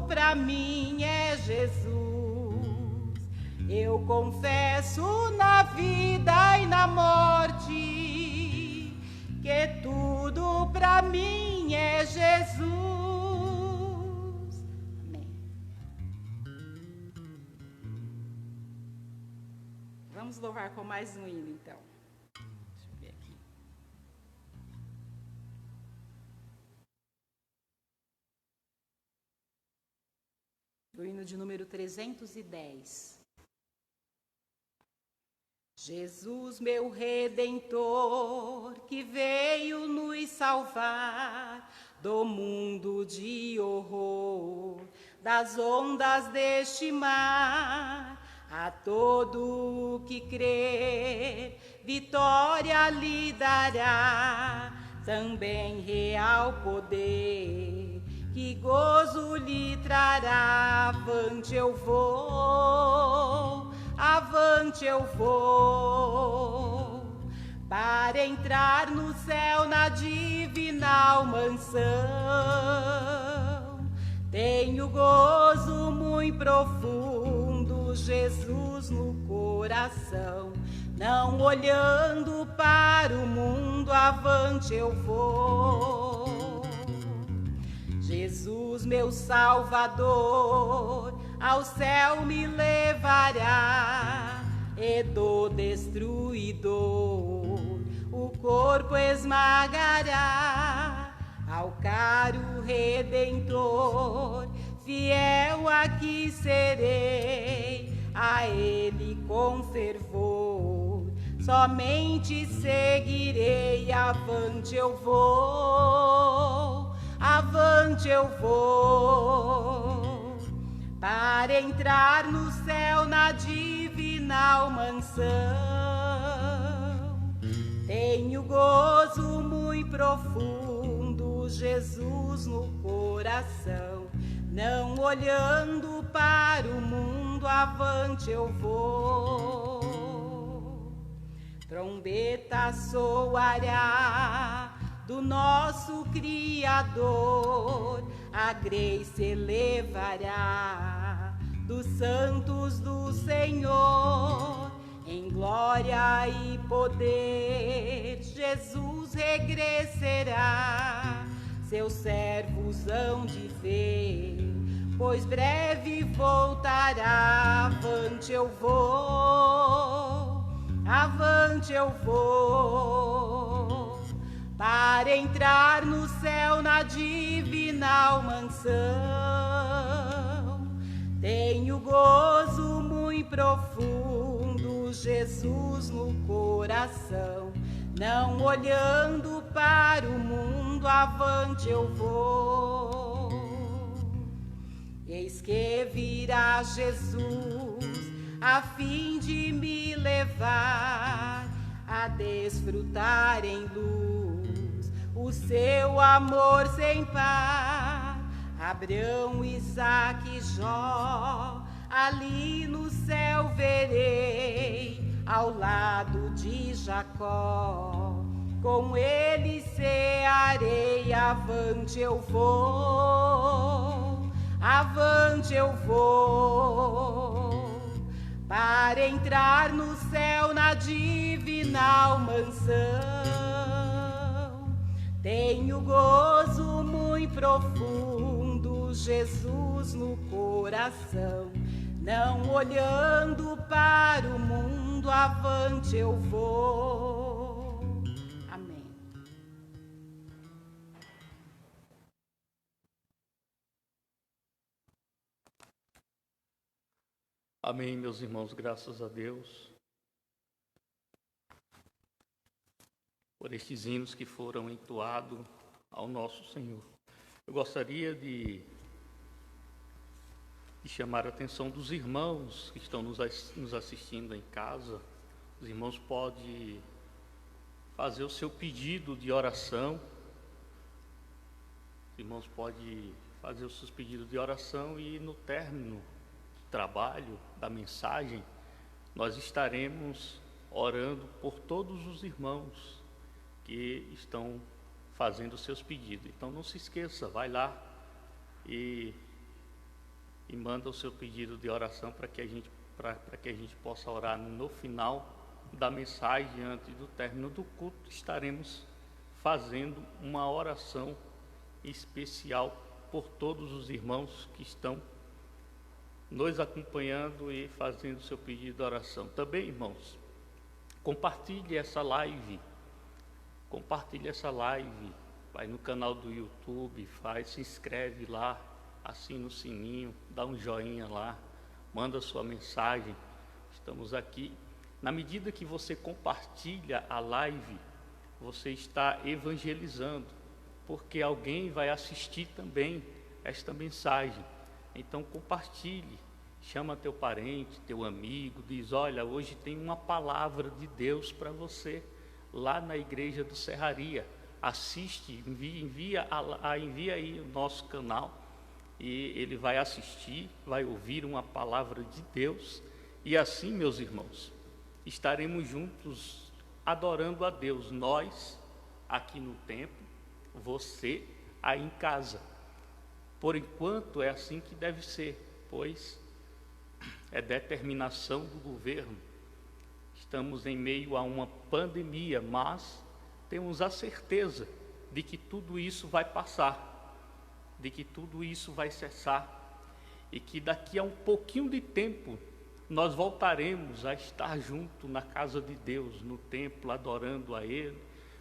pra mim é Jesus. Eu confesso na vida e na morte que tudo pra mim é Jesus. Amém. Vamos louvar com mais um hino, então. Deixa eu ver aqui. O hino de número 310. Jesus, meu Redentor, que veio nos salvar do mundo de horror, das ondas deste mar, a todo que crer, vitória lhe dará, também real poder, que gozo lhe trará. Avante eu vou, avante eu vou, para entrar no céu na divinal mansão. Tenho gozo muito profundo, Jesus no coração. Não olhando para o mundo, avante eu vou. Jesus, meu Salvador, ao céu me levará, e do destruidor o corpo esmagará. Ao caro Redentor, fiel aqui serei, a ele com fervor somente seguirei. Avante eu vou, avante eu vou, para entrar no céu na divinal mansão. Tenho gozo muito profundo, Jesus no coração. Não olhando para o mundo, avante eu vou. Trombeta soará do nosso Criador, a grei se elevará dos santos do Senhor. Em glória e poder, Jesus regressará, seus servos hão de ver, pois breve voltará. Avante eu vou, avante eu vou, para entrar no céu na divinal mansão. Tenho gozo muito profundo, Jesus no coração. Não olhando para o mundo, avante eu vou. Eis que virá Jesus, a fim de me levar a desfrutar em luz o seu amor sem par. Abraão, Isaque e Jó, ali no céu verei, ao lado de Jacó, com ele cearei. Avante eu vou, avante eu vou, para entrar no céu na divinal mansão. Tenho gozo muito profundo, Jesus no coração. Não olhando para o mundo, avante eu vou. Amém. Amém, meus irmãos, graças a Deus por estes hinos que foram entoados ao nosso Senhor. Eu gostaria de chamar a atenção dos irmãos que estão nos assistindo em casa. Os irmãos podem fazer o seu pedido de oração. Os irmãos podem fazer os seus pedidos de oração e no término do trabalho, da mensagem, nós estaremos orando por todos os irmãos que estão fazendo os seus pedidos. Então não se esqueça, vai lá e e manda o seu pedido de oração para que a gente possa orar no final da mensagem. Antes do término do culto, estaremos fazendo uma oração especial por todos os irmãos que estão nos acompanhando e fazendo o seu pedido de oração. Também, irmãos, compartilhe essa live, vai no canal do YouTube, se inscreve lá, assina o sininho, dá um joinha lá, manda sua mensagem. Estamos aqui. Na medida que você compartilha a live, você está evangelizando, porque alguém vai assistir também esta mensagem. Então compartilhe, chama teu parente, teu amigo, diz: olha, hoje tem uma palavra de Deus para você lá na igreja do Serraria. Assiste, envia aí o nosso canal, e ele vai assistir, vai ouvir uma palavra de Deus. E assim, meus irmãos, estaremos juntos adorando a Deus, nós aqui no templo, você aí em casa. Por enquanto é assim que deve ser, pois é determinação do governo. Estamos em meio a uma pandemia, mas temos a certeza de que tudo isso vai passar, de que tudo isso vai cessar, e que daqui a um pouquinho de tempo nós voltaremos a estar junto na casa de Deus, no templo, adorando a Ele,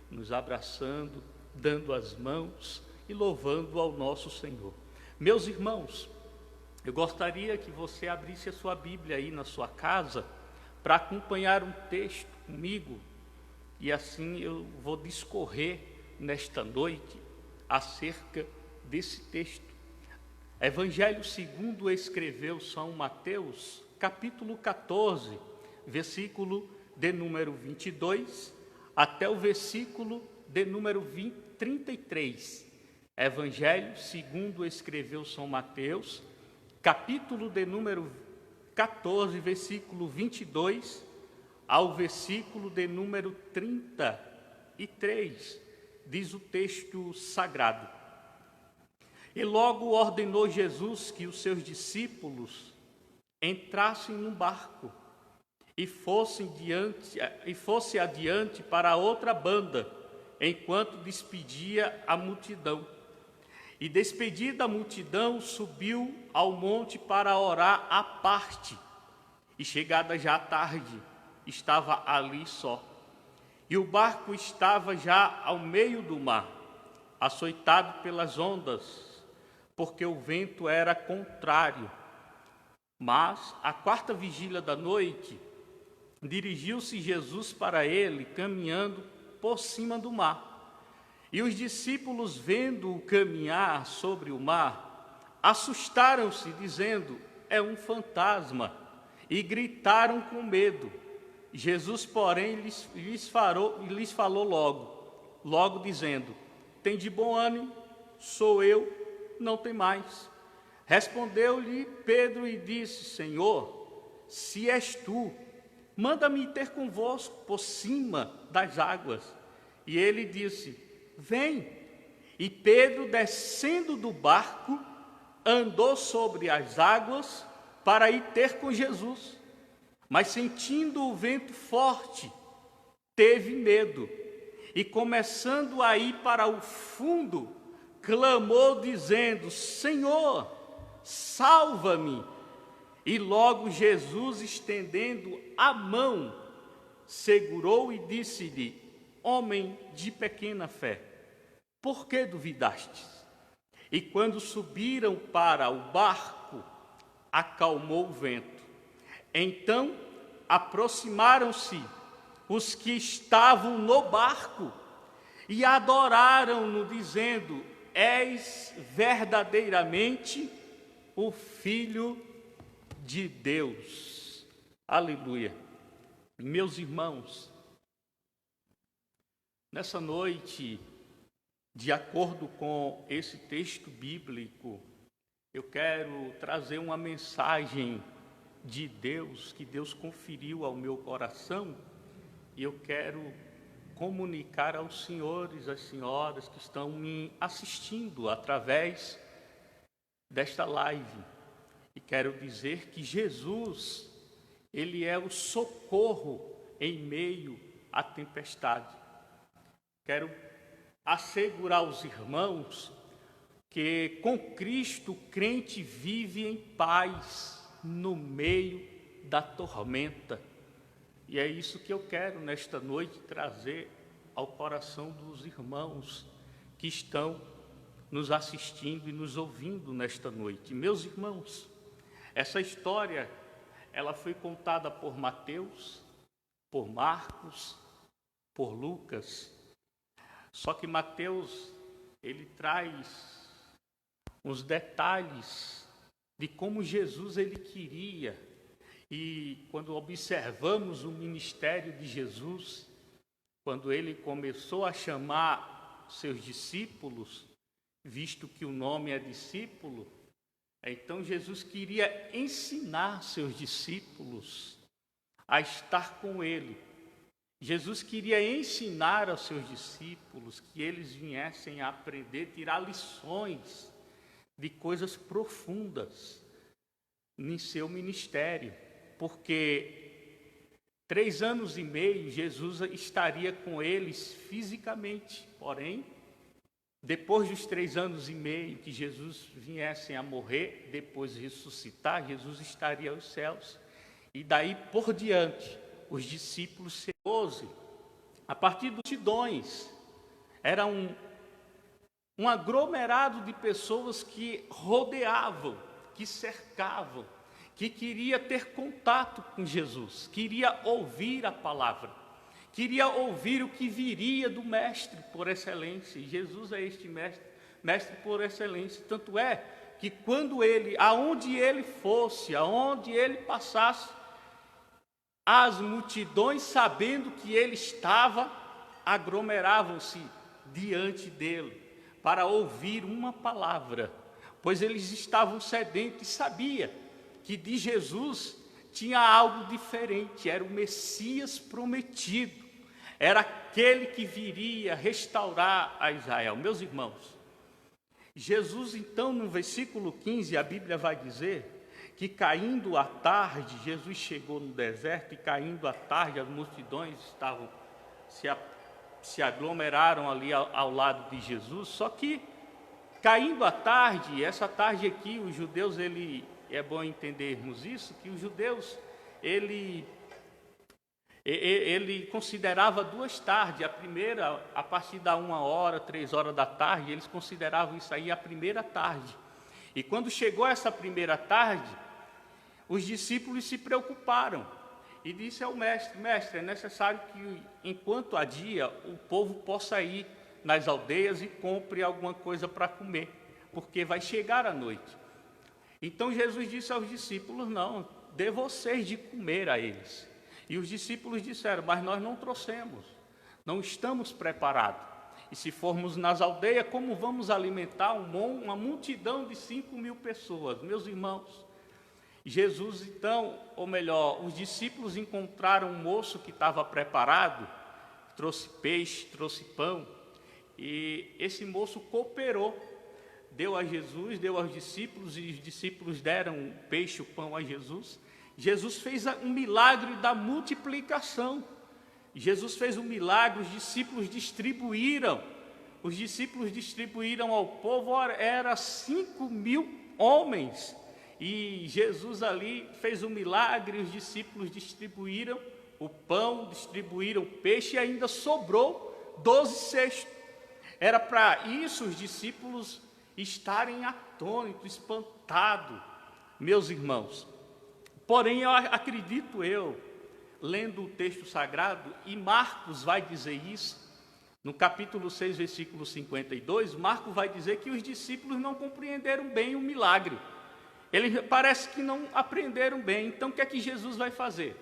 nos abraçando, dando as mãos e louvando ao nosso Senhor. Meus irmãos, eu gostaria que você abrisse a sua Bíblia aí na sua casa para acompanhar um texto comigo, e assim eu vou discorrer nesta noite acerca desse texto. Evangelho segundo escreveu São Mateus, capítulo 14, versículo de número 22, até o versículo de número 33. Evangelho segundo escreveu São Mateus, capítulo de número 14, versículo 22, ao versículo de número 33, diz o texto sagrado. E logo ordenou Jesus que os seus discípulos entrassem num barco e fosse adiante para outra banda, enquanto despedia a multidão. E despedida a multidão, subiu ao monte para orar à parte. E chegada já a tarde, estava ali só. E o barco estava já ao meio do mar, açoitado pelas ondas, porque o vento era contrário. Mas, à quarta vigília da noite, dirigiu-se Jesus para ele, caminhando por cima do mar. E os discípulos, vendo-o caminhar sobre o mar, assustaram-se, dizendo: é um fantasma, e gritaram com medo. Jesus, porém, lhes falou logo dizendo: tende bom ânimo, sou eu, não temais. Respondeu-lhe Pedro e disse: Senhor, se és tu, manda-me ir ter convosco por cima das águas. E ele disse: vem. E Pedro, descendo do barco, andou sobre as águas para ir ter com Jesus. Mas sentindo o vento forte, teve medo, e começando a ir para o fundo, clamou dizendo: Senhor, salva-me. E logo Jesus, estendendo a mão, segurou e disse-lhe: homem de pequena fé, por que duvidastes? E quando subiram para o barco, acalmou o vento. Então aproximaram-se os que estavam no barco e adoraram-no, dizendo: és verdadeiramente o Filho de Deus. Aleluia. Meus irmãos, nessa noite, de acordo com esse texto bíblico, eu quero trazer uma mensagem de Deus, que Deus conferiu ao meu coração, e eu quero comunicar aos senhores, às senhoras que estão me assistindo através desta live. E quero dizer que Jesus, ele é o socorro em meio à tempestade. Quero assegurar aos irmãos que com Cristo o crente vive em paz no meio da tormenta. E é isso que eu quero nesta noite trazer ao coração dos irmãos que estão nos assistindo e nos ouvindo nesta noite. Meus irmãos, essa história, ela foi contada por Mateus, por Marcos, por Lucas. Só que Mateus, ele traz uns detalhes de como Jesus ele queria. E quando observamos o ministério de Jesus, quando ele começou a chamar seus discípulos, visto que o nome é discípulo, então Jesus queria ensinar seus discípulos a estar com ele. Jesus queria ensinar aos seus discípulos que eles viessem a aprender, tirar lições de coisas profundas em seu ministério, porque 3 anos e meio Jesus estaria com eles fisicamente, porém, depois dos 3 anos e meio que Jesus viesse a morrer, depois de ressuscitar, Jesus estaria aos céus, e daí por diante, os discípulos se 12, a partir dos multidões, era um aglomerado de pessoas que rodeavam, que cercavam, que queria ter contato com Jesus, queria ouvir a palavra, queria ouvir o que viria do mestre por excelência. E Jesus é este mestre por excelência. Tanto é que quando aonde ele fosse, aonde ele passasse, as multidões, sabendo que ele estava, aglomeravam-se diante dele para ouvir uma palavra, pois eles estavam sedentos e sabia que de Jesus tinha algo diferente, era o Messias prometido, era aquele que viria restaurar a Israel. Meus irmãos, Jesus então no versículo 15, a Bíblia vai dizer que caindo a tarde, Jesus chegou no deserto e caindo a tarde as multidões se aglomeraram ali ao lado de Jesus. Só que caindo a tarde, essa tarde aqui, os judeus, é bom entendermos isso, que os judeus, ele considerava 2 tardes. A primeira, a partir da 1h, 3h da tarde, eles consideravam isso aí a primeira tarde. E quando chegou essa primeira tarde, os discípulos se preocuparam e disse ao mestre: mestre, é necessário que enquanto há dia o povo possa ir nas aldeias e compre alguma coisa para comer, porque vai chegar a noite. Então Jesus disse aos discípulos: não, dê vocês de comer a eles. E os discípulos disseram: mas nós não trouxemos, não estamos preparados. E se formos nas aldeias, como vamos alimentar uma multidão de 5.000 pessoas? Meus irmãos, Jesus então, ou melhor, os discípulos encontraram um moço que estava preparado, trouxe peixe, trouxe pão, e esse moço cooperou, deu a Jesus, deu aos discípulos, e os discípulos deram o peixe, o pão a Jesus. Jesus fez um milagre da multiplicação. Jesus fez um milagre, os discípulos distribuíram ao povo, era 5.000 homens. E Jesus ali fez um milagre, os discípulos distribuíram o pão, distribuíram o peixe e ainda sobrou 12 cestos. Era para isso os discípulos estarem atônitos, espantados, meus irmãos. Porém, acredito eu, lendo o texto sagrado, e Marcos vai dizer isso, no capítulo 6, versículo 52, Marcos vai dizer que os discípulos não compreenderam bem o milagre. Eles parece que não aprenderam bem. Então o que é que Jesus vai fazer?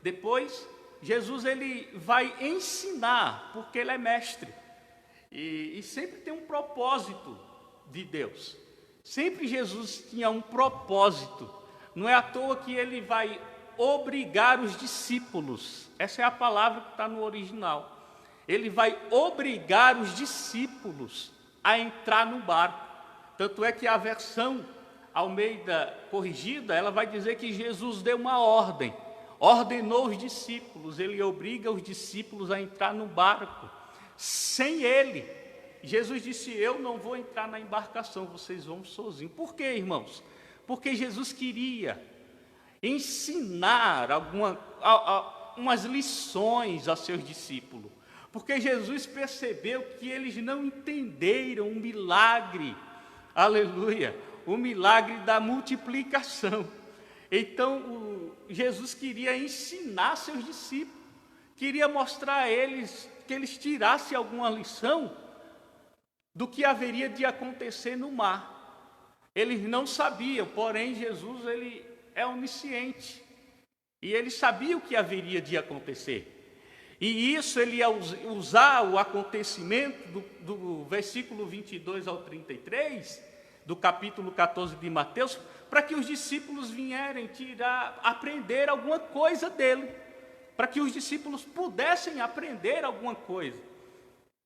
Depois, Jesus ele vai ensinar, porque ele é mestre. E sempre tem um propósito de Deus. Sempre Jesus tinha um propósito. Não é à toa que ele vai obrigar os discípulos. Essa é a palavra que está no original. Ele vai obrigar os discípulos a entrar no barco. Tanto é que a versão Almeida Corrigida, ela vai dizer que Jesus deu uma ordem, ordenou os discípulos, ele obriga os discípulos a entrar no barco. Sem ele, Jesus disse: eu não vou entrar na embarcação, vocês vão sozinhos. Por quê, irmãos? Porque Jesus queria ensinar umas lições a seus discípulos. Porque Jesus percebeu que eles não entenderam o milagre, aleluia, o milagre da multiplicação. Então, Jesus queria ensinar seus discípulos, queria mostrar a eles, que eles tirassem alguma lição do que haveria de acontecer no mar. Eles não sabiam, porém Jesus, ele é onisciente, e ele sabia o que haveria de acontecer. E isso ele ia usar o acontecimento do versículo 22 ao 33, do capítulo 14 de Mateus, para que os discípulos vierem aprender alguma coisa dele, para que os discípulos pudessem aprender alguma coisa.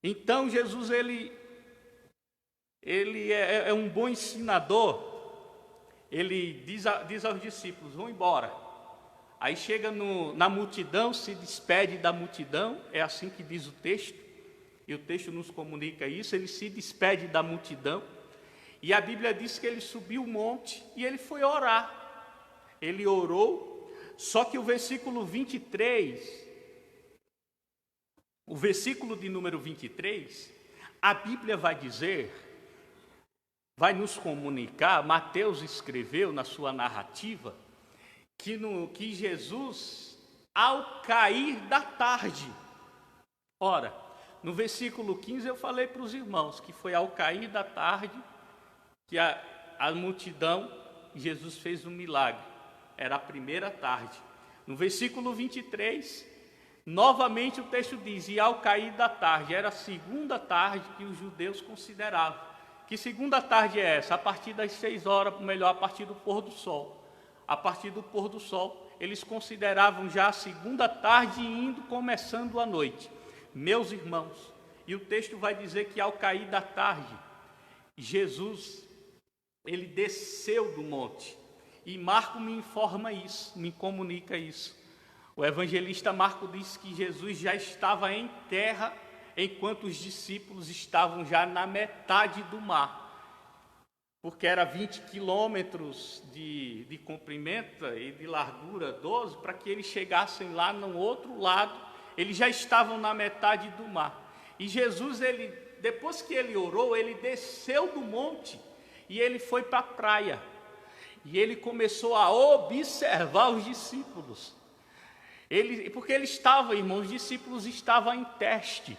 Então Jesus, ele é um bom ensinador. Ele diz aos discípulos: vão embora. Aí chega na multidão, se despede da multidão, é assim que diz o texto, e o texto nos comunica isso. Ele se despede da multidão, e a Bíblia diz que ele subiu o monte e ele foi orar. Ele orou, só que o versículo 23, o versículo de número 23, a Bíblia vai dizer, vai nos comunicar, Mateus escreveu na sua narrativa, que Jesus, ao cair da tarde, ora, no versículo 15 eu falei para os irmãos que foi ao cair da tarde que a multidão, Jesus fez um milagre, era a primeira tarde. No versículo 23, novamente o texto diz: e ao cair da tarde, era a segunda tarde que os judeus consideravam. Que segunda tarde é essa? A partir das 6 horas, ou melhor, a partir do pôr do sol. A partir do pôr do sol, eles consideravam já a segunda tarde começando a noite. Meus irmãos, e o texto vai dizer que ao cair da tarde, Jesus, ele desceu do monte. E Marco me informa isso, me comunica isso. O evangelista Marco diz que Jesus já estava em terra, enquanto os discípulos estavam já na metade do mar. Porque era 20 quilômetros de comprimento e de largura 12, para que eles chegassem lá no outro lado, eles já estavam na metade do mar. E Jesus, depois que ele orou, ele desceu do monte e ele foi para a praia. E ele começou a observar os discípulos. Porque ele estava, irmãos, os discípulos estavam em teste,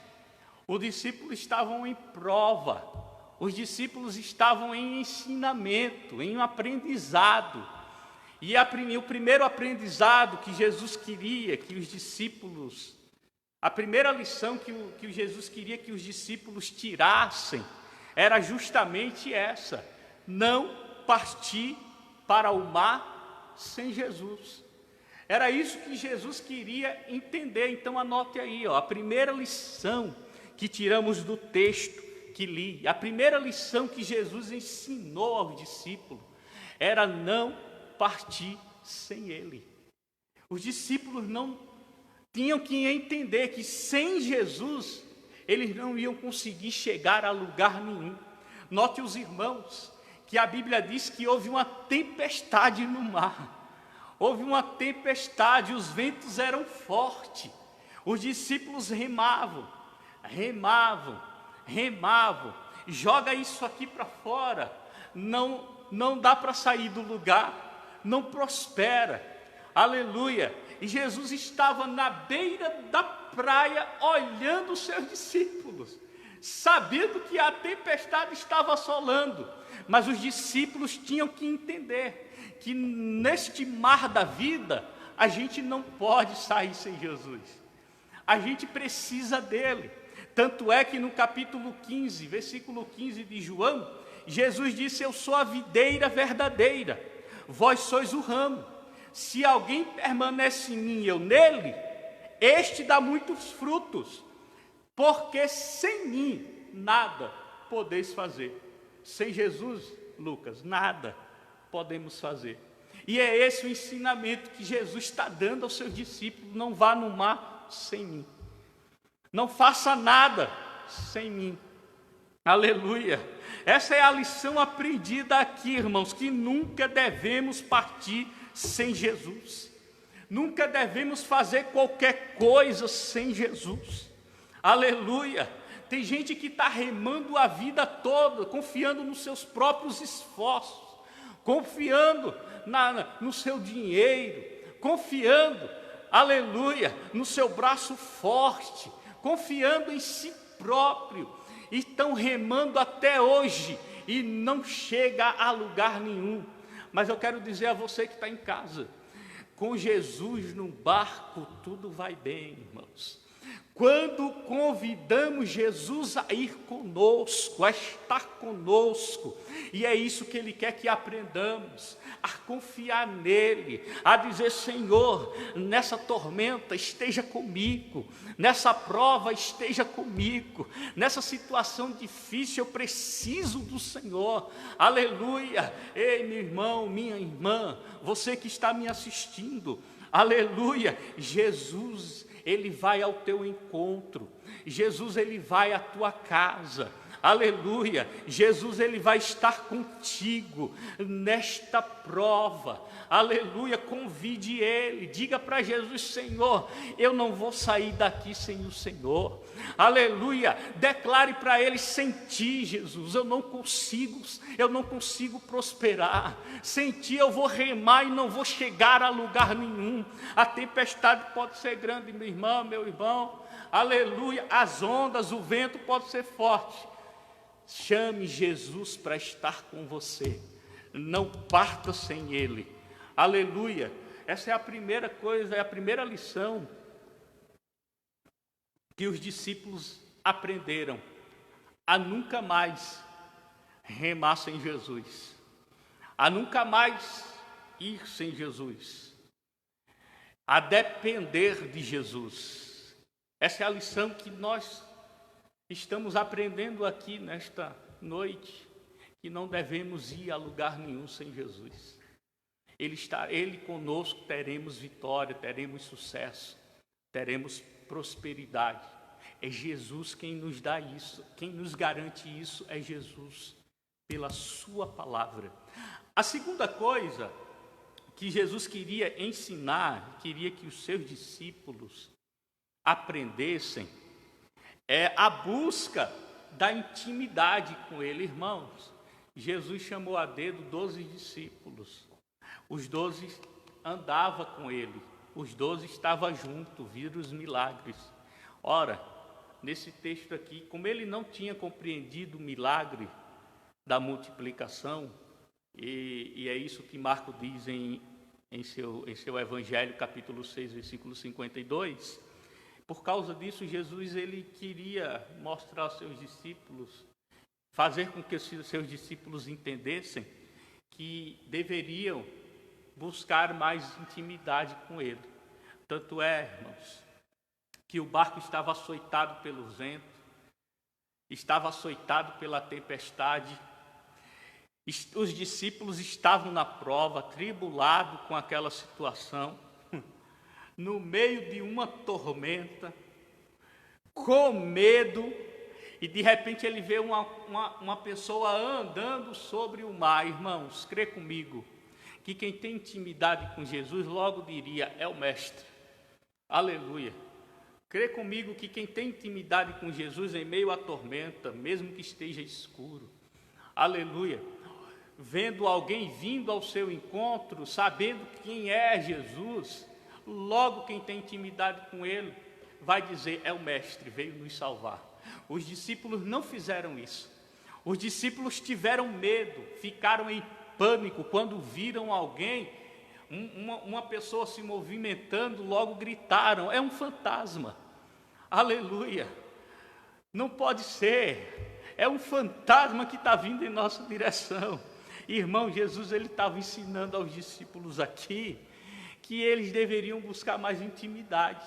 os discípulos estavam em prova, os discípulos estavam em ensinamento, em um aprendizado. E o primeiro aprendizado que Jesus queria que os discípulos, a primeira lição que Jesus queria que os discípulos tirassem, era justamente essa: não partir para o mar sem Jesus. Era isso que Jesus queria entender. Então anote aí, a primeira lição que tiramos do texto que li, a primeira lição que Jesus ensinou aos discípulos era não partir sem ele. Os discípulos não tinham que entender que sem Jesus eles não iam conseguir chegar a lugar nenhum. Note, os irmãos, que a Bíblia diz que houve uma tempestade no mar. Houve uma tempestade, os ventos eram fortes. Os discípulos remavam. Joga isso aqui para fora. Não dá para sair do lugar. Não prospera. Aleluia. E Jesus estava na beira da praia olhando os seus discípulos, sabendo que a tempestade estava assolando. Mas os discípulos tinham que entender que neste mar da vida, a gente não pode sair sem Jesus. A gente precisa dele. Tanto é que no capítulo 15, versículo 15 de João, Jesus disse: eu sou a videira verdadeira, vós sois o ramo. Se alguém permanece em mim e eu nele, este dá muitos frutos, porque sem mim nada podeis fazer. Sem Jesus, Lucas, nada. podemos fazer. E é esse o ensinamento que Jesus está dando aos seus discípulos: não vá no mar sem mim. Não faça nada sem mim. Aleluia. Essa é a lição aprendida aqui, irmãos, que nunca devemos partir sem Jesus. Nunca devemos fazer qualquer coisa sem Jesus. Aleluia. Tem gente que está remando a vida toda, confiando nos seus próprios esforços, confiando no seu dinheiro, confiando, aleluia, no seu braço forte, confiando em si próprio. E estão remando até hoje e não chega a lugar nenhum. Mas eu quero dizer a você que está em casa: com Jesus no barco tudo vai bem, irmãos. Quando convidamos Jesus a ir conosco, a estar conosco, e é isso que Ele quer que aprendamos, a confiar nele, a dizer: Senhor, nessa tormenta esteja comigo, nessa prova esteja comigo, nessa situação difícil eu preciso do Senhor, aleluia. Ei, meu irmão, minha irmã, você que está me assistindo, aleluia, Jesus, Ele vai ao teu encontro, Jesus, Ele vai à tua casa, aleluia. Jesus, Ele vai estar contigo nesta prova, aleluia. Convide Ele, diga para Jesus: Senhor, eu não vou sair daqui sem o Senhor, aleluia. Declare para Ele: sem ti, Jesus, eu não consigo prosperar, sem ti eu vou remar e não vou chegar a lugar nenhum. A tempestade pode ser grande, minha irmã, meu irmão, aleluia. As ondas, o vento pode ser forte. Chame Jesus para estar com você, não parta sem Ele, aleluia. Essa é a primeira coisa, é a primeira lição que os discípulos aprenderam: a nunca mais remar sem Jesus, a nunca mais ir sem Jesus, a depender de Jesus. Essa é a lição que nós estamos aprendendo aqui nesta noite, que não devemos ir a lugar nenhum sem Jesus. Ele conosco, teremos vitória, teremos sucesso, teremos prosperidade. É Jesus quem nos dá isso, quem nos garante isso é Jesus, pela sua palavra. A segunda coisa que Jesus queria ensinar, queria que os seus discípulos aprendessem, é a busca da intimidade com Ele. Irmãos, Jesus chamou a dedo 12 discípulos. Os 12 andavam com Ele. Os 12 estavam juntos, viram os milagres. Ora, nesse texto aqui, como Ele não tinha compreendido o milagre da multiplicação, e é isso que Marcos diz em seu Evangelho, capítulo 6, versículo 52, por causa disso, Jesus, Ele queria mostrar aos seus discípulos, fazer com que os seus discípulos entendessem que deveriam buscar mais intimidade com Ele. Tanto é, irmãos, que o barco estava açoitado pelo vento, estava açoitado pela tempestade, os discípulos estavam na prova, tribulados com aquela situação, no meio de uma tormenta, com medo, e de repente ele vê uma pessoa andando sobre o mar. Irmãos, crê comigo, que quem tem intimidade com Jesus logo diria: é o Mestre, aleluia. Crê comigo que quem tem intimidade com Jesus em meio à tormenta, mesmo que esteja escuro, aleluia, vendo alguém vindo ao seu encontro, sabendo quem é Jesus, logo quem tem intimidade com Ele vai dizer: é o Mestre, veio nos salvar. Os discípulos não fizeram isso. Os discípulos tiveram medo, ficaram em pânico quando viram alguém, uma pessoa se movimentando, logo gritaram: é um fantasma. Aleluia. Não pode ser. É um fantasma que está vindo em nossa direção. Irmão, Jesus, Ele estava ensinando aos discípulos aqui que eles deveriam buscar mais intimidade.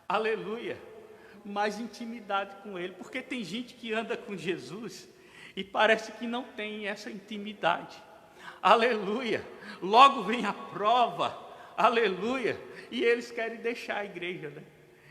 Aleluia. Mais intimidade com Ele. Porque tem gente que anda com Jesus e parece que não tem essa intimidade. aleluia. Logo vem a prova, aleluia. E eles querem deixar a igreja, né?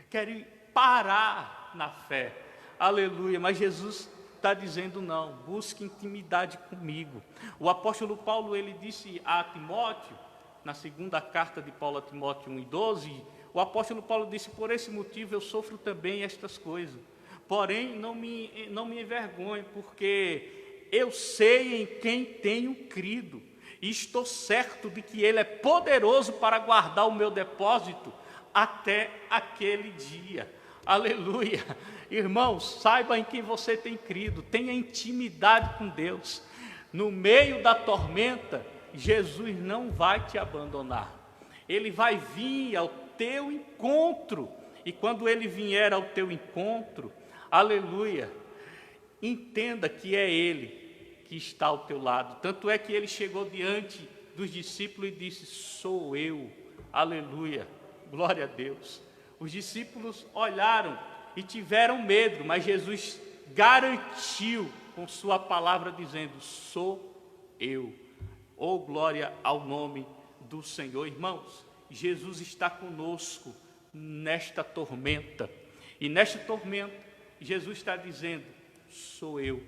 Querem parar na fé, aleluia. Mas Jesus está dizendo não, busque intimidade comigo. O apóstolo Paulo, ele disse a Timóteo, na segunda carta de Paulo a Timóteo 1:12, o apóstolo Paulo disse: por esse motivo eu sofro também estas coisas, porém não me envergonho, porque eu sei em quem tenho crido, e estou certo de que ele é poderoso para guardar o meu depósito até aquele dia. Aleluia. Irmãos, saiba em quem você tem crido, tenha intimidade com Deus. No meio da tormenta, Jesus não vai te abandonar. Ele vai vir ao teu encontro. E quando ele vier ao teu encontro, aleluia, entenda que é ele que está ao teu lado. Tanto é que ele chegou diante dos discípulos e disse: sou eu. Aleluia, glória a Deus. Os discípulos olharam e tiveram medo, mas Jesus garantiu com sua palavra dizendo: sou eu. Oh, glória ao nome do Senhor. Irmãos, Jesus está conosco nesta tormenta. E nesta tormenta, Jesus está dizendo: sou eu.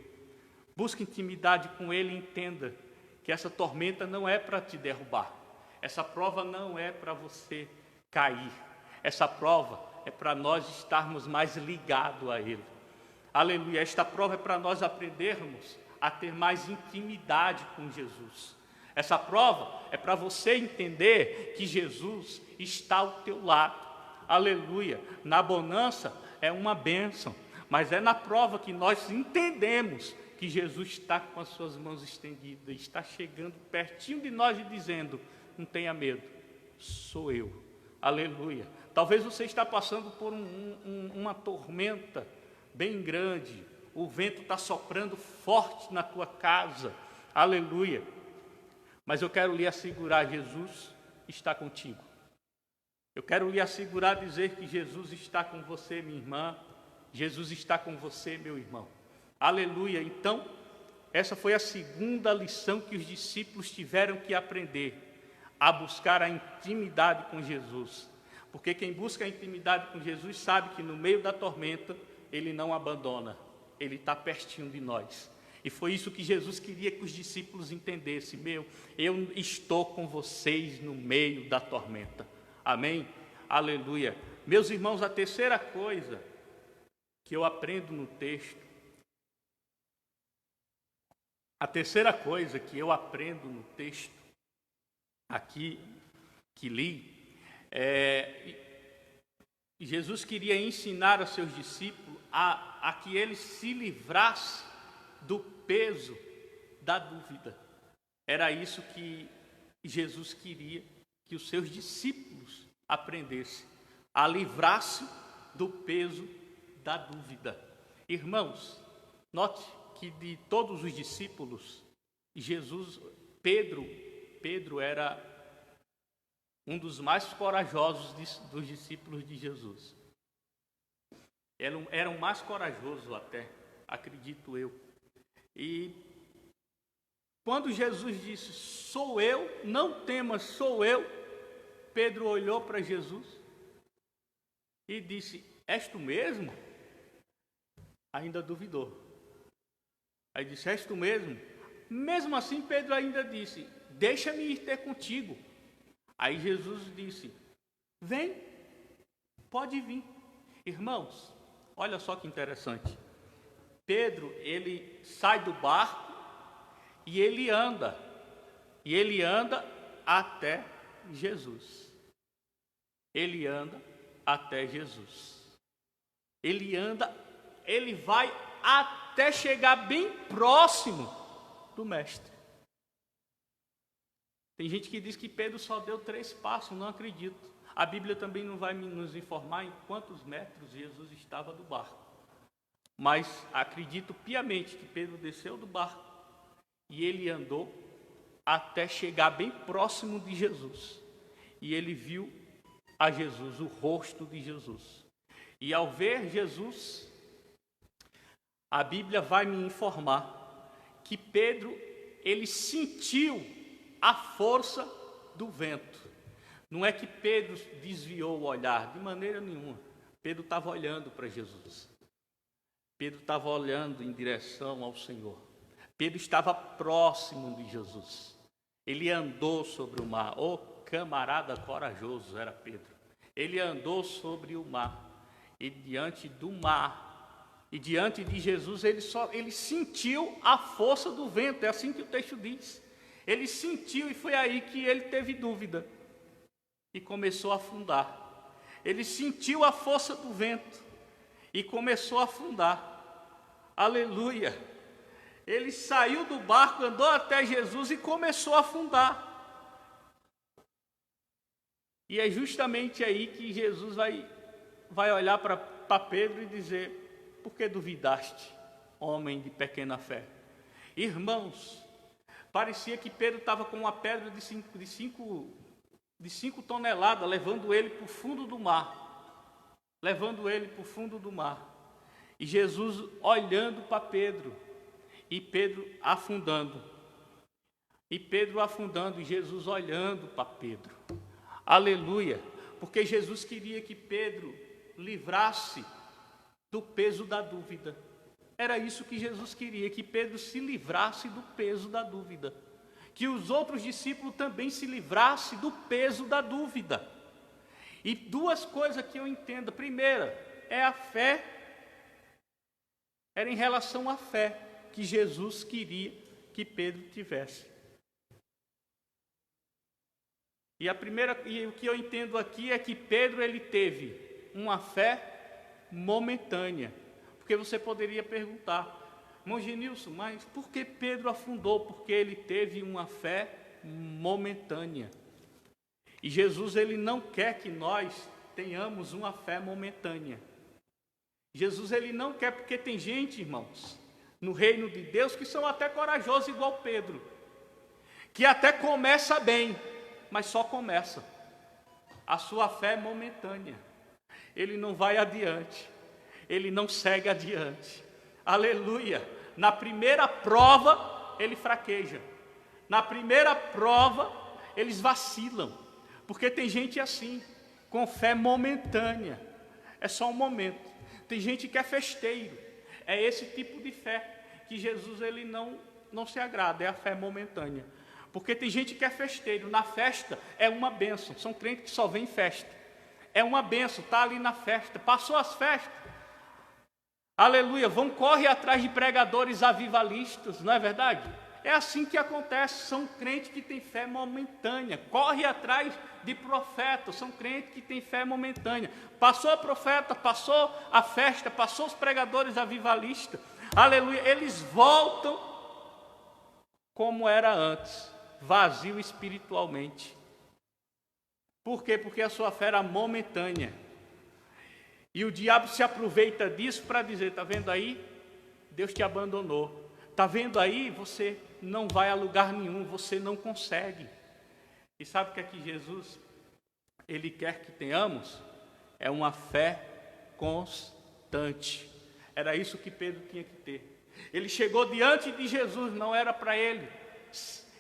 Busque intimidade com Ele e entenda que essa tormenta não é para te derrubar. Essa prova não é para você cair. Essa prova é para nós estarmos mais ligados a Ele. Aleluia. Esta prova é para nós aprendermos a ter mais intimidade com Jesus. Essa prova é para você entender que Jesus está ao teu lado. Aleluia. Na bonança é uma bênção, mas é na prova que nós entendemos que Jesus está com as suas mãos estendidas, está chegando pertinho de nós e dizendo: não tenha medo, sou eu. Aleluia. Talvez você está passando por uma tormenta bem grande, o vento está soprando forte na tua casa, aleluia. Mas eu quero lhe assegurar: Jesus está contigo. Eu quero lhe assegurar, dizer que Jesus está com você, minha irmã. Jesus está com você, meu irmão. Aleluia. Então, essa foi a segunda lição que os discípulos tiveram que aprender: a buscar a intimidade com Jesus. Porque quem busca a intimidade com Jesus sabe que no meio da tormenta Ele não abandona, Ele está pertinho de nós. E foi isso que Jesus queria que os discípulos entendessem: eu estou com vocês no meio da tormenta. Amém? Aleluia. Meus irmãos, a terceira coisa que eu aprendo no texto, aqui que li, Jesus queria ensinar a seus discípulos a que eles se livrassem do peso da dúvida. Era isso que Jesus queria que os seus discípulos aprendessem, a livrar-se do peso da dúvida. Irmãos, note que de todos os discípulos, Pedro era um dos mais corajosos dos discípulos de Jesus. Era o mais corajoso até, acredito eu. E quando Jesus disse: sou eu, não temas, sou eu, Pedro olhou para Jesus e disse: és tu mesmo? Ainda duvidou. Aí disse: és tu mesmo? Mesmo assim, Pedro ainda disse: deixa-me ir ter contigo. Aí Jesus disse: vem, pode vir. Irmãos, olha só que interessante. Pedro, ele sai do barco e ele anda até Jesus. Ele anda até Jesus. Ele vai até chegar bem próximo do mestre. Tem gente que diz que Pedro só deu 3 passos, não acredito. A Bíblia também não vai nos informar em quantos metros Jesus estava do barco. Mas acredito piamente que Pedro desceu do barco e ele andou até chegar bem próximo de Jesus. E ele viu a Jesus, o rosto de Jesus. E ao ver Jesus, a Bíblia vai me informar que Pedro, ele sentiu a força do vento. Não é que Pedro desviou o olhar, de maneira nenhuma. Pedro estava olhando para Jesus. Pedro estava olhando em direção ao Senhor. Pedro estava próximo de Jesus. Ele andou sobre o mar. Oh, camarada corajoso era Pedro. Ele andou sobre o mar. E diante do mar, e diante de Jesus, ele sentiu a força do vento. É assim que o texto diz. Ele sentiu, e foi aí que ele teve dúvida e começou a afundar. Ele sentiu a força do vento e começou a afundar. Aleluia! Ele saiu do barco, andou até Jesus e começou a afundar. E é justamente aí que Jesus vai olhar para Pedro e dizer: por que duvidaste, homem de pequena fé? Irmãos, parecia que Pedro estava com uma pedra de 5 toneladas, levando ele para o fundo do mar. Levando ele para o fundo do mar. E Jesus olhando para Pedro. E Pedro afundando. E Pedro afundando, e Jesus olhando para Pedro. Aleluia! Porque Jesus queria que Pedro livrasse do peso da dúvida. Era isso que Jesus queria, que Pedro se livrasse do peso da dúvida. Que os outros discípulos também se livrassem do peso da dúvida. E duas coisas que eu entendo. Primeira, é a fé. Era em relação à fé que Jesus queria que Pedro tivesse. E o que eu entendo aqui é que Pedro ele teve uma fé momentânea. Porque você poderia perguntar: irmão Genilson, mas por que Pedro afundou? Porque ele teve uma fé momentânea. E Jesus ele não quer que nós tenhamos uma fé momentânea. Jesus ele não quer, porque tem gente, irmãos, no reino de Deus que são até corajosos igual Pedro, que até começa bem, mas só começa. A sua fé é momentânea. Ele não vai adiante. Ele não segue adiante. Aleluia! Na primeira prova, ele fraqueja. Na primeira prova, eles vacilam. Porque tem gente assim, com fé momentânea. É só um momento. Tem gente que é festeiro. É esse tipo de fé que Jesus ele não se agrada. É a fé momentânea. Porque tem gente que é festeiro. Na festa é uma bênção. São crentes que só vêm em festa. É uma bênção, está ali na festa. Passou as festas. Aleluia, corre atrás de pregadores avivalistas, não é verdade? É assim que acontece, são crentes que têm fé momentânea. Corre atrás de profetas, são crentes que têm fé momentânea. Passou a profeta, passou a festa, passou os pregadores avivalistas. Aleluia, eles voltam como era antes, vazio espiritualmente. Por quê? Porque a sua fé era momentânea. E o diabo se aproveita disso para dizer: está vendo aí? Deus te abandonou. Está vendo aí? Você não vai a lugar nenhum, você não consegue. E sabe o que é que Jesus, ele quer que tenhamos? É uma fé constante. Era isso que Pedro tinha que ter. Ele chegou diante de Jesus, não era para ele,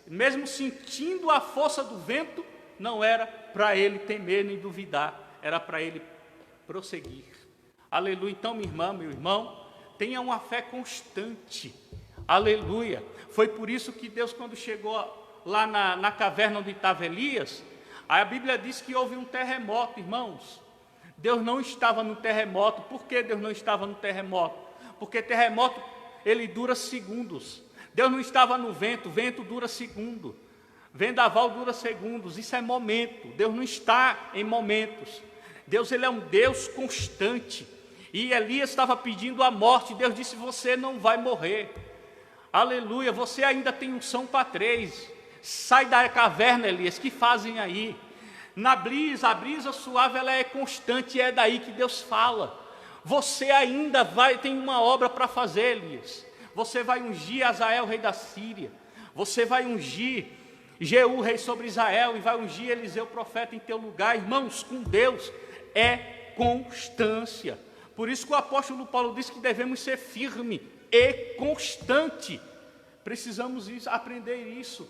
mesmo sentindo a força do vento, não era para ele temer nem duvidar, era para ele prosseguir. Aleluia. Então, minha irmã, meu irmão, tenha uma fé constante. Aleluia. Foi por isso que Deus, quando chegou lá na caverna onde estava Elias, a Bíblia diz que houve um terremoto, irmãos. Deus não estava no terremoto. Por que Deus não estava no terremoto? Porque terremoto, ele dura segundos. Deus não estava no vento, vento dura segundo. Vendaval dura segundos, isso é momento. Deus não está em momentos. Deus ele é um Deus constante. E Elias estava pedindo a morte. Deus disse: você não vai morrer. Aleluia, você ainda tem unção para 3. Sai da caverna, Elias, que fazem aí? Na brisa, a brisa suave, ela é constante, e é daí que Deus fala. Você ainda tem uma obra para fazer, Elias. Você vai ungir Azael, rei da Síria. Você vai ungir Jeú, rei sobre Israel, e vai ungir Eliseu, profeta, em teu lugar. Irmãos, com Deus é constância. Por isso que o apóstolo Paulo diz que devemos ser firme e constante. Precisamos aprender isso.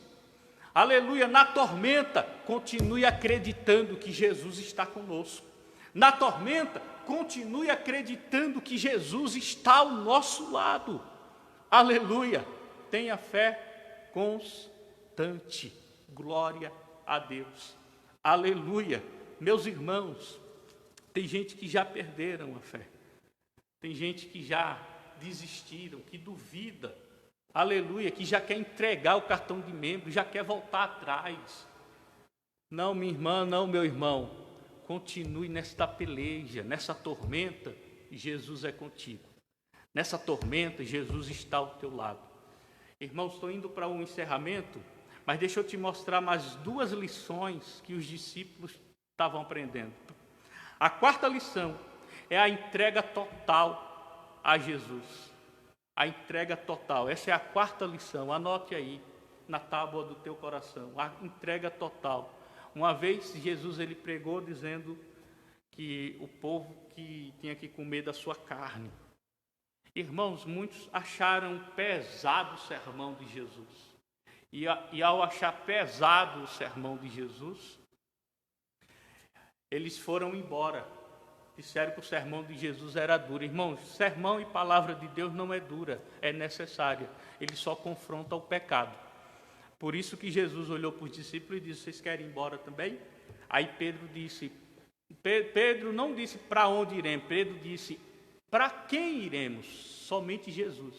Aleluia, na tormenta, continue acreditando que Jesus está conosco. Na tormenta, continue acreditando que Jesus está ao nosso lado. Aleluia, tenha fé constante. Glória a Deus. Aleluia. Meus irmãos, tem gente que já perderam a fé. Tem gente que já desistiram, que duvida. Aleluia, que já quer entregar o cartão de membro, já quer voltar atrás. Não, minha irmã, não, meu irmão. Continue nesta peleja, nessa tormenta, Jesus é contigo. Nessa tormenta, Jesus está ao teu lado. Irmãos, estou indo para um encerramento, mas deixa eu te mostrar mais 2 lições que os discípulos estavam aprendendo. A 4ª lição é a entrega total a Jesus. A entrega total, essa é a 4ª lição, anote aí na tábua do teu coração, a entrega total. Uma vez Jesus ele pregou dizendo que o povo que tinha que comer da sua carne. Irmãos, muitos acharam pesado o sermão de Jesus. E ao achar pesado o sermão de Jesus, eles foram embora. Disseram que o sermão de Jesus era duro. Irmãos, sermão e palavra de Deus não é dura, é necessária. Ele só confronta o pecado. Por isso que Jesus olhou para os discípulos e disse: vocês querem ir embora também? Aí Pedro disse, Pedro não disse para onde iremos, Pedro disse, para quem iremos? Somente Jesus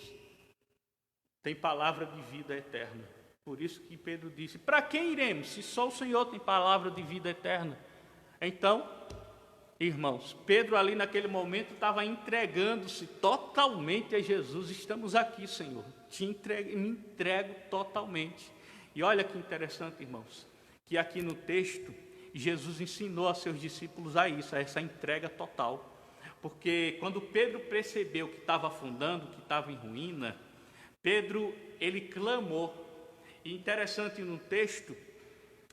tem palavra de vida eterna. Por isso que Pedro disse, para quem iremos? Se só o Senhor tem palavra de vida eterna. Então, irmãos, Pedro ali naquele momento estava entregando-se totalmente a Jesus. Estamos aqui, Senhor, me entrego totalmente. E olha que interessante, irmãos, que aqui no texto, Jesus ensinou a seus discípulos a isso, a essa entrega total. Porque quando Pedro percebeu que estava afundando, que estava em ruína, Pedro, ele clamou. E interessante no texto,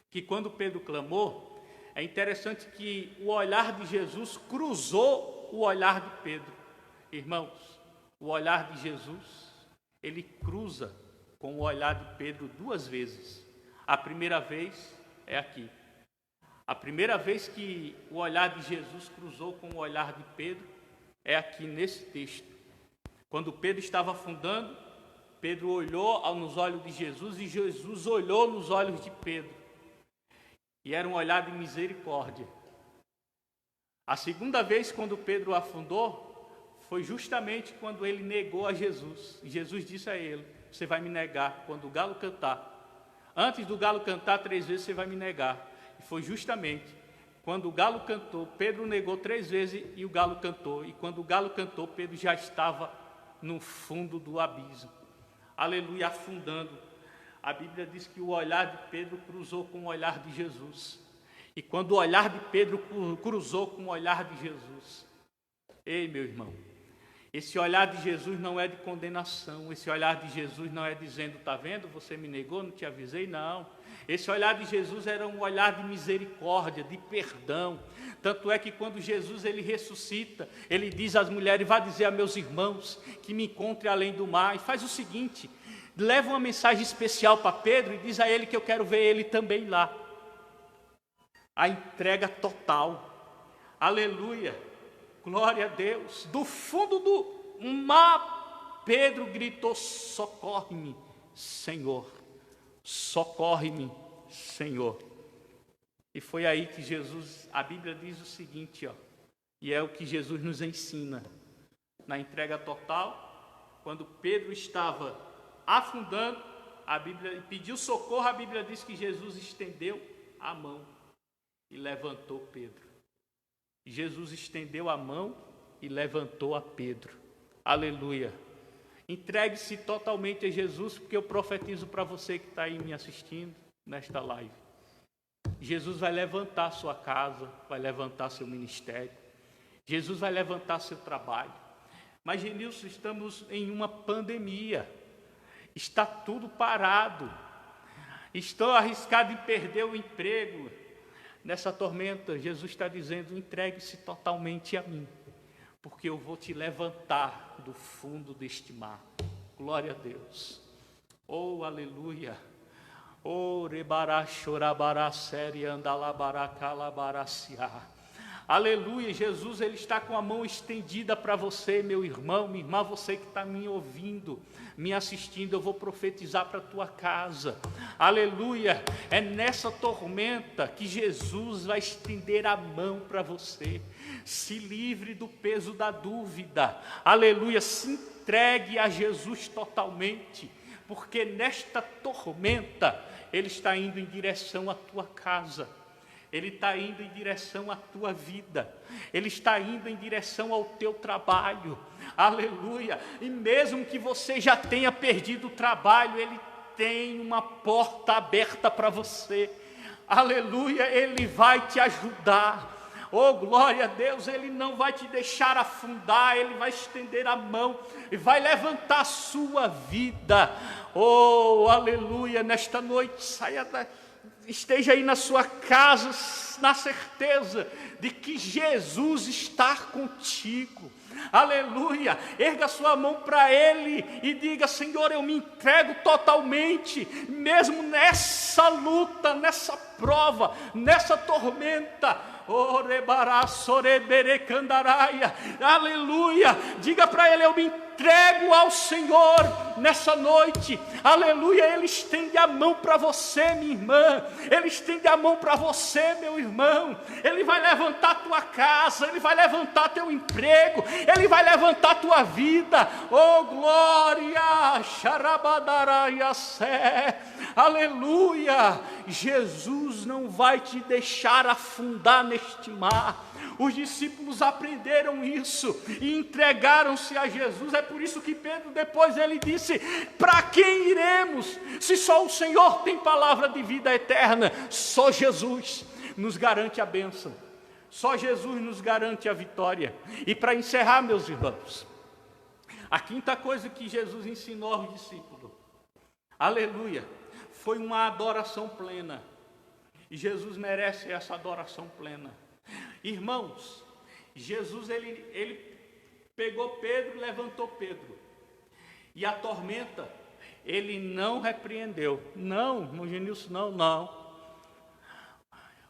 que quando Pedro clamou, é interessante que o olhar de Jesus cruzou o olhar de Pedro. Irmãos, o olhar de Jesus, ele cruza com o olhar de Pedro 2 vezes. A primeira vez é aqui. A primeira vez que o olhar de Jesus cruzou com o olhar de Pedro é aqui nesse texto. Quando Pedro estava afundando, Pedro olhou nos olhos de Jesus e Jesus olhou nos olhos de Pedro. E era um olhar de misericórdia. A segunda vez, quando Pedro afundou, foi justamente quando ele negou a Jesus. E Jesus disse a ele: você vai me negar quando o galo cantar. Antes do galo cantar 3 vezes, você vai me negar. E foi justamente quando o galo cantou, Pedro negou 3 vezes e o galo cantou. E quando o galo cantou, Pedro já estava no fundo do abismo. Aleluia, afundando. A Bíblia diz que o olhar de Pedro cruzou com o olhar de Jesus. E quando o olhar de Pedro cruzou com o olhar de Jesus, ei, meu irmão, esse olhar de Jesus não é de condenação, esse olhar de Jesus não é dizendo, está vendo, você me negou, não te avisei, não. Esse olhar de Jesus era um olhar de misericórdia, de perdão. Tanto é que quando Jesus ele ressuscita, ele diz às mulheres, vá dizer a meus irmãos que me encontrem além do mar. E faz o seguinte, leva uma mensagem especial para Pedro e diz a ele que eu quero ver ele também lá. A entrega total. Aleluia. Glória a Deus. Do fundo do mar, Pedro gritou, socorre-me, Senhor. Socorre-me, Senhor. E foi aí que Jesus, a Bíblia diz o seguinte, ó, e é o que Jesus nos ensina. Na entrega total, quando Pedro estava afundando, a Bíblia pediu socorro, a Bíblia diz que Jesus estendeu a mão e levantou Pedro. Jesus estendeu a mão e levantou a Pedro. Aleluia. Entregue-se totalmente a Jesus, porque eu profetizo para você que está aí me assistindo nesta live. Jesus vai levantar a sua casa, vai levantar seu ministério. Jesus vai levantar seu trabalho. Mas, Genilson, estamos em uma pandemia. Está tudo parado. Estou arriscado em perder o emprego. Nessa tormenta, Jesus está dizendo, entregue-se totalmente a mim, porque eu vou te levantar do fundo deste mar. Glória a Deus. Oh, aleluia. Orebará, chorabará, série, andalabará, calabaraciá. Aleluia, Jesus, Ele está com a mão estendida para você, meu irmão, minha irmã, você que está me ouvindo, me assistindo, eu vou profetizar para a tua casa. Aleluia, é nessa tormenta que Jesus vai estender a mão para você. Se livre do peso da dúvida. Aleluia, se entregue a Jesus totalmente, porque nesta tormenta Ele está indo em direção à tua casa. Ele está indo em direção à tua vida. Ele está indo em direção ao teu trabalho. Aleluia. E mesmo que você já tenha perdido o trabalho, Ele tem uma porta aberta para você. Aleluia. Ele vai te ajudar. Oh, glória a Deus. Ele não vai te deixar afundar. Ele vai estender a mão e vai levantar a sua vida. Oh, aleluia. Nesta noite, esteja aí na sua casa, na certeza de que Jesus está contigo. Aleluia, erga sua mão para Ele e diga: Senhor, eu me entrego totalmente, mesmo nessa luta, nessa prova, nessa tormenta. Aleluia, diga para Ele: eu me entrego ao Senhor nessa noite. Aleluia, Ele estende a mão para você, minha irmã. Ele estende a mão para você, meu irmão. Ele vai levantar a tua casa, Ele vai levantar teu emprego, Ele vai levantar a tua vida. Oh, glória! Aleluia! Jesus não vai te deixar afundar neste mar. Os discípulos aprenderam isso e entregaram-se a Jesus. É por isso que Pedro depois ele disse: para quem iremos, se só o Senhor tem palavra de vida eterna? Só Jesus nos garante a bênção, só Jesus nos garante a vitória. E para encerrar, meus irmãos, a quinta coisa que Jesus ensinou aos discípulos, aleluia, foi uma adoração plena. E Jesus merece essa adoração plena. Irmãos, Jesus ele pegou Pedro e levantou Pedro. E a tormenta, Ele não repreendeu. Não, irmão Genilson, não.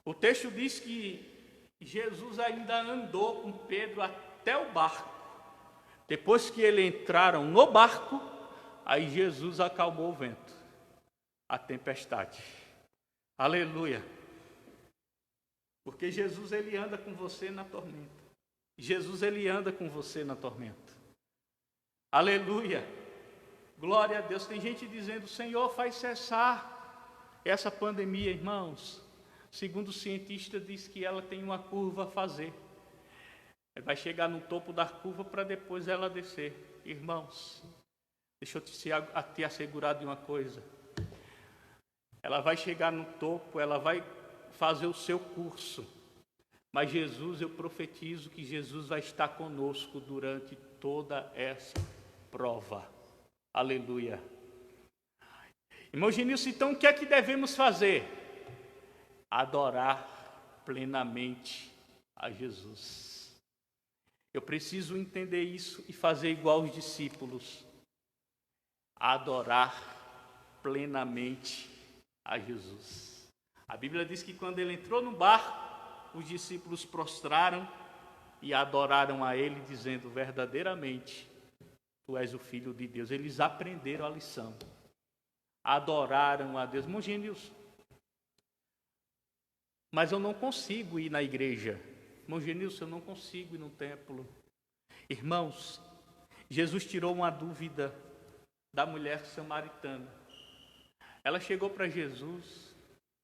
O texto diz que Jesus ainda andou com Pedro até o barco. Depois que eles entraram no barco, aí Jesus acalmou o vento, a tempestade. Aleluia. Porque Jesus, Ele anda com você na tormenta. Jesus, Ele anda com você na tormenta. Aleluia. Glória a Deus. Tem gente dizendo: Senhor, faz cessar essa pandemia, irmãos. Segundo o cientista, diz que ela tem uma curva a fazer. Vai chegar no topo da curva para depois ela descer. Irmãos, deixa eu te assegurar de uma coisa. Ela vai chegar no topo, ela vai fazer o seu curso. Mas Jesus, eu profetizo que Jesus vai estar conosco durante toda essa prova. Aleluia. Irmão Genilson, então o que é que devemos fazer? Adorar plenamente a Jesus. Eu preciso entender isso e fazer igual os discípulos. Adorar plenamente a Jesus. A Bíblia diz que quando Ele entrou no barco, os discípulos prostraram e adoraram a Ele, dizendo: verdadeiramente, Tu és o Filho de Deus. Eles aprenderam a lição. Adoraram a Deus. Irmão Genilson, mas eu não consigo ir na igreja. Irmão Genilson, eu não consigo ir no templo. Irmãos, Jesus tirou uma dúvida da mulher samaritana. Ela chegou para Jesus,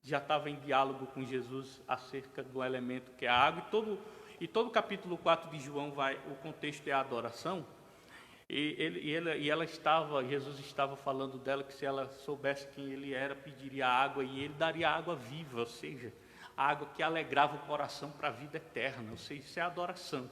já estava em diálogo com Jesus acerca do elemento que é a água. E todo o capítulo 4 de João o contexto é a adoração. Jesus estava falando dela que se ela soubesse quem Ele era, pediria água e Ele daria água viva, ou seja, a água que alegrava o coração para a vida eterna, ou seja, isso é adoração.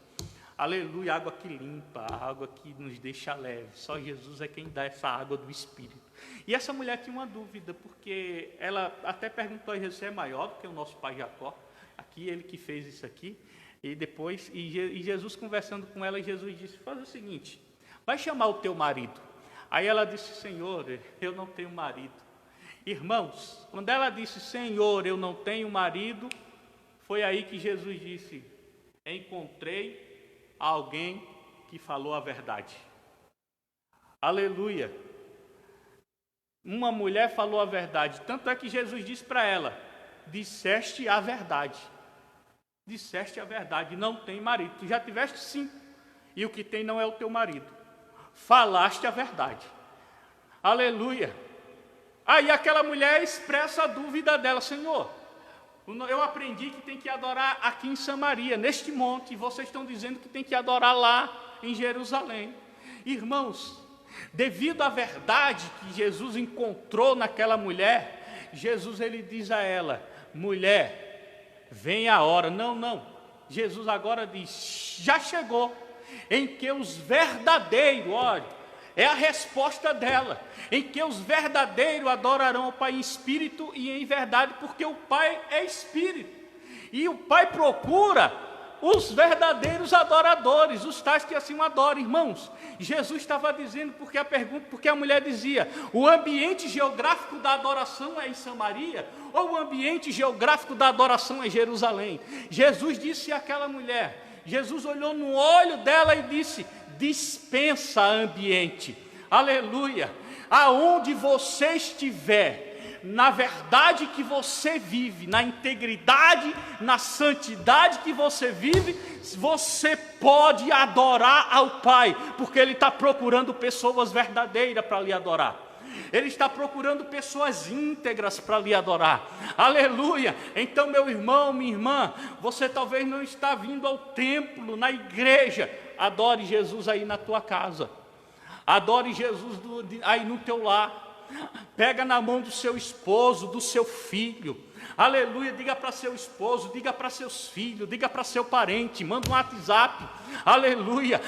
Aleluia, água que limpa, a água que nos deixa leve. Só Jesus é quem dá essa água do Espírito. E essa mulher tinha uma dúvida, porque ela até perguntou a Jesus: você é maior do que o nosso pai Jacó? Aqui, ele que fez isso aqui. E depois, Jesus conversando com ela, Jesus disse: faz o seguinte, vai chamar o teu marido. Aí ela disse: Senhor, eu não tenho marido. Irmãos, quando ela disse, Senhor, eu não tenho marido, foi aí que Jesus disse, encontrei alguém que falou a verdade. Aleluia! Uma mulher falou a verdade, tanto é que Jesus disse para ela, disseste a verdade. Disseste a verdade, não tem marido. Tu já tiveste 5, e o que tem não é o teu marido. Falaste a verdade. Aleluia! Aí aquela mulher expressa a dúvida dela, Senhor, eu aprendi que tem que adorar aqui em Samaria, neste monte, e vocês estão dizendo que tem que adorar lá em Jerusalém. Irmãos, devido à verdade que Jesus encontrou naquela mulher, Jesus ele diz a ela, mulher, vem a hora. Não, Jesus agora diz, já chegou, em que os verdadeiros, olha, é a resposta dela, em que os verdadeiros adorarão o Pai em espírito e em verdade, porque o Pai é espírito, e o Pai procura os verdadeiros adoradores, os tais que assim o adoram. Irmãos, Jesus estava dizendo, porque a mulher dizia, o ambiente geográfico da adoração é em Samaria, ou o ambiente geográfico da adoração é em Jerusalém? Jesus disse àquela mulher, Jesus olhou no olho dela e disse, dispensa ambiente, aleluia, aonde você estiver, na verdade que você vive, na integridade, na santidade que você vive, você pode adorar ao Pai, porque Ele está procurando pessoas verdadeiras para lhe adorar. Ele está procurando pessoas íntegras para lhe adorar. Aleluia! Então, meu irmão, minha irmã, você talvez não está vindo ao templo, na igreja. Adore Jesus aí na tua casa. Adore Jesus aí no teu lar. Pega na mão do seu esposo, do seu filho. Aleluia, diga para seu esposo, diga para seus filhos, diga para seu parente, manda um WhatsApp, aleluia,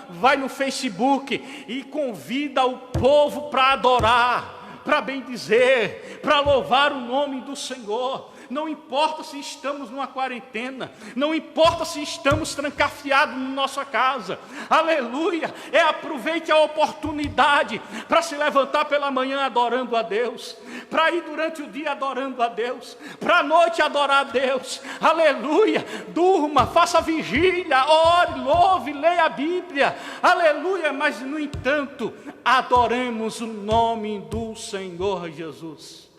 vai no Facebook e convida o povo para adorar, para bendizer, para louvar o nome do Senhor. Não importa se estamos numa quarentena, não importa se estamos trancafiados na nossa casa, aleluia, aproveite a oportunidade para se levantar pela manhã adorando a Deus, para ir durante o dia adorando a Deus, para a noite adorar a Deus, aleluia, durma, faça vigília, ore, louve, leia a Bíblia, aleluia, mas no entanto, adoremos o nome do Senhor Jesus.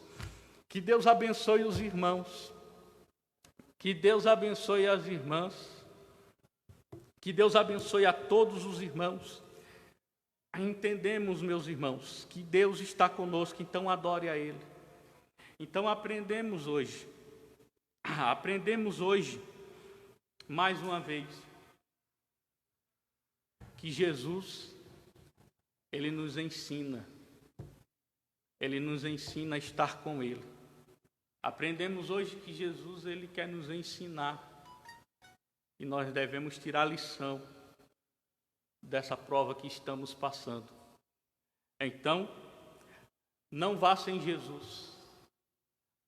Que Deus abençoe os irmãos, que Deus abençoe as irmãs, que Deus abençoe a todos os irmãos. Entendemos, meus irmãos, que Deus está conosco, então adore a Ele. Então aprendemos hoje, mais uma vez, que Jesus, Ele nos ensina a estar com Ele. Aprendemos hoje que Jesus, Ele quer nos ensinar e nós devemos tirar a lição dessa prova que estamos passando. Então, não vá sem Jesus,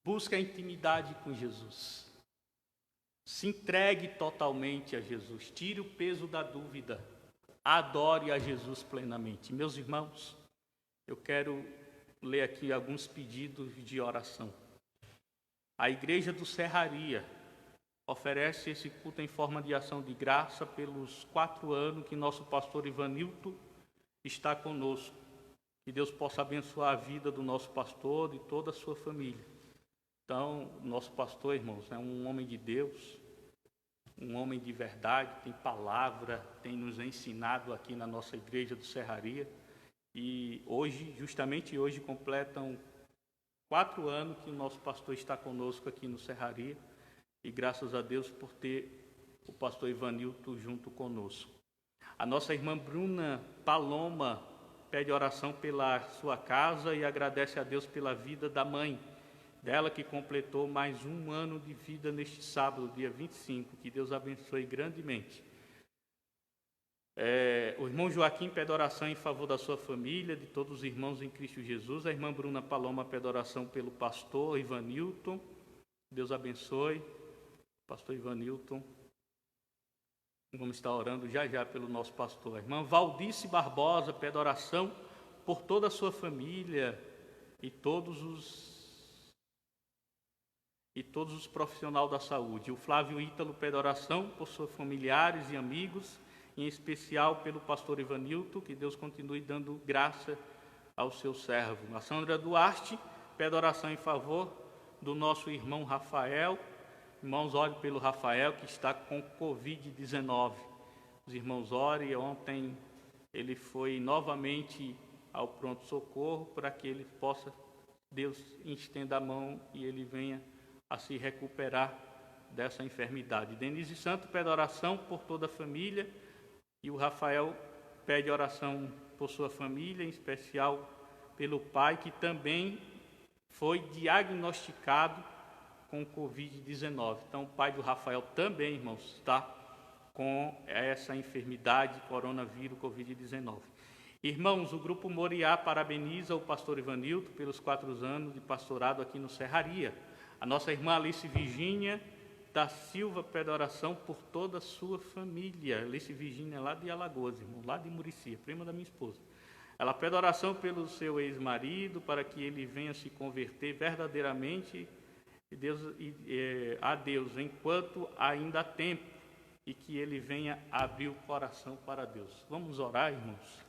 busque a intimidade com Jesus, se entregue totalmente a Jesus, tire o peso da dúvida, adore a Jesus plenamente. Meus irmãos, eu quero ler aqui alguns pedidos de oração. A Igreja do Serraria oferece esse culto em forma de ação de graça pelos 4 anos que nosso pastor Ivanilton está conosco. Que Deus possa abençoar a vida do nosso pastor e toda a sua família. Então, nosso pastor, irmãos, é um homem de Deus, um homem de verdade, tem palavra, tem nos ensinado aqui na nossa Igreja do Serraria. E hoje, justamente hoje, completam 4 anos que o nosso pastor está conosco aqui no Serraria. E graças a Deus por ter o pastor Ivanilton junto conosco. A nossa irmã Bruna Paloma pede oração pela sua casa e agradece a Deus pela vida da mãe dela, que completou mais 1 ano de vida neste sábado, dia 25. Que Deus abençoe grandemente. O irmão Joaquim pede oração em favor da sua família, de todos os irmãos em Cristo Jesus. A irmã Bruna Paloma pede oração pelo pastor Ivanilton. Deus abençoe, pastor Ivanilton. Vamos estar orando já pelo nosso pastor. A irmã Valdice Barbosa pede oração por toda a sua família e todos os profissionais da saúde. O Flávio Ítalo pede oração por seus familiares e amigos, em especial pelo pastor Ivanilton, que Deus continue dando graça ao seu servo. A Sandra Duarte pede oração em favor do nosso irmão Rafael. Irmãos, orem pelo Rafael, que está com Covid-19. Os irmãos orem. Ontem ele foi novamente ao pronto-socorro para que ele possa, Deus estenda a mão e ele venha a se recuperar dessa enfermidade. Denise Santos pede oração por toda a família e o Rafael pede oração por sua família, em especial pelo pai, que também foi diagnosticado com Covid-19. Então, o pai do Rafael também, irmãos, está com essa enfermidade, coronavírus, Covid-19. Irmãos, o Grupo Moriá parabeniza o pastor Ivanilton pelos 4 anos de pastorado aqui no Serraria. A nossa irmã Alice Virgínia da Silva pede oração por toda a sua família. Alice Virgínia é lá de Alagoas, irmão, lá de Murici, prima da minha esposa. Ela pede oração pelo seu ex-marido, para que ele venha se converter verdadeiramente a Deus, enquanto ainda há tempo, e que ele venha abrir o coração para Deus. Vamos orar, irmãos,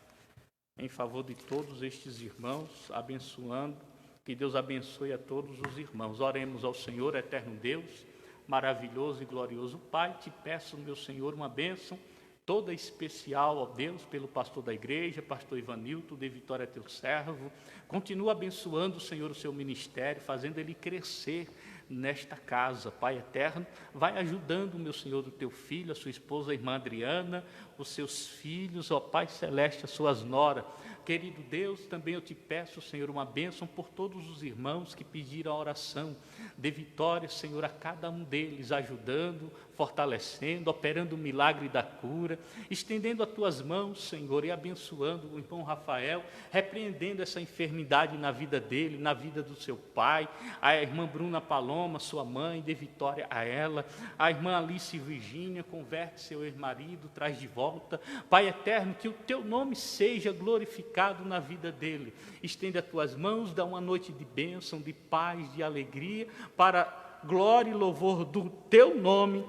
em favor de todos estes irmãos, abençoando, que Deus abençoe a todos os irmãos. Oremos ao Senhor, eterno Deus, maravilhoso e glorioso Pai. Te peço, meu Senhor, uma bênção toda especial, ó Deus, pelo pastor da igreja, pastor Ivanilton, de Vitória, teu servo. Continua abençoando, Senhor, o seu ministério, fazendo ele crescer nesta casa. Pai eterno, vai ajudando, meu Senhor, o teu filho, a sua esposa, a irmã Adriana, os seus filhos, ó Pai celeste, as suas noras. Querido Deus, também eu te peço, Senhor, uma bênção por todos os irmãos que pediram a oração. Dê vitória, Senhor, a cada um deles, ajudando, fortalecendo, operando o milagre da cura, estendendo as tuas mãos, Senhor, e abençoando o irmão Rafael, repreendendo essa enfermidade na vida dele, na vida do seu pai, a irmã Bruna Paloma, sua mãe, dê vitória a ela, a irmã Alice Virgínia, converte seu ex-marido, traz de volta. Pai eterno, que o teu nome seja glorificado na vida dele. Estende as tuas mãos, dá uma noite de bênção, de paz, de alegria, para glória e louvor do teu nome.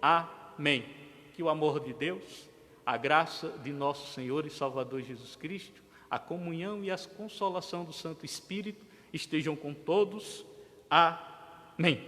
Amém. Que o amor de Deus, a graça de nosso Senhor e Salvador Jesus Cristo, a comunhão e a consolação do Santo Espírito estejam com todos. Amém.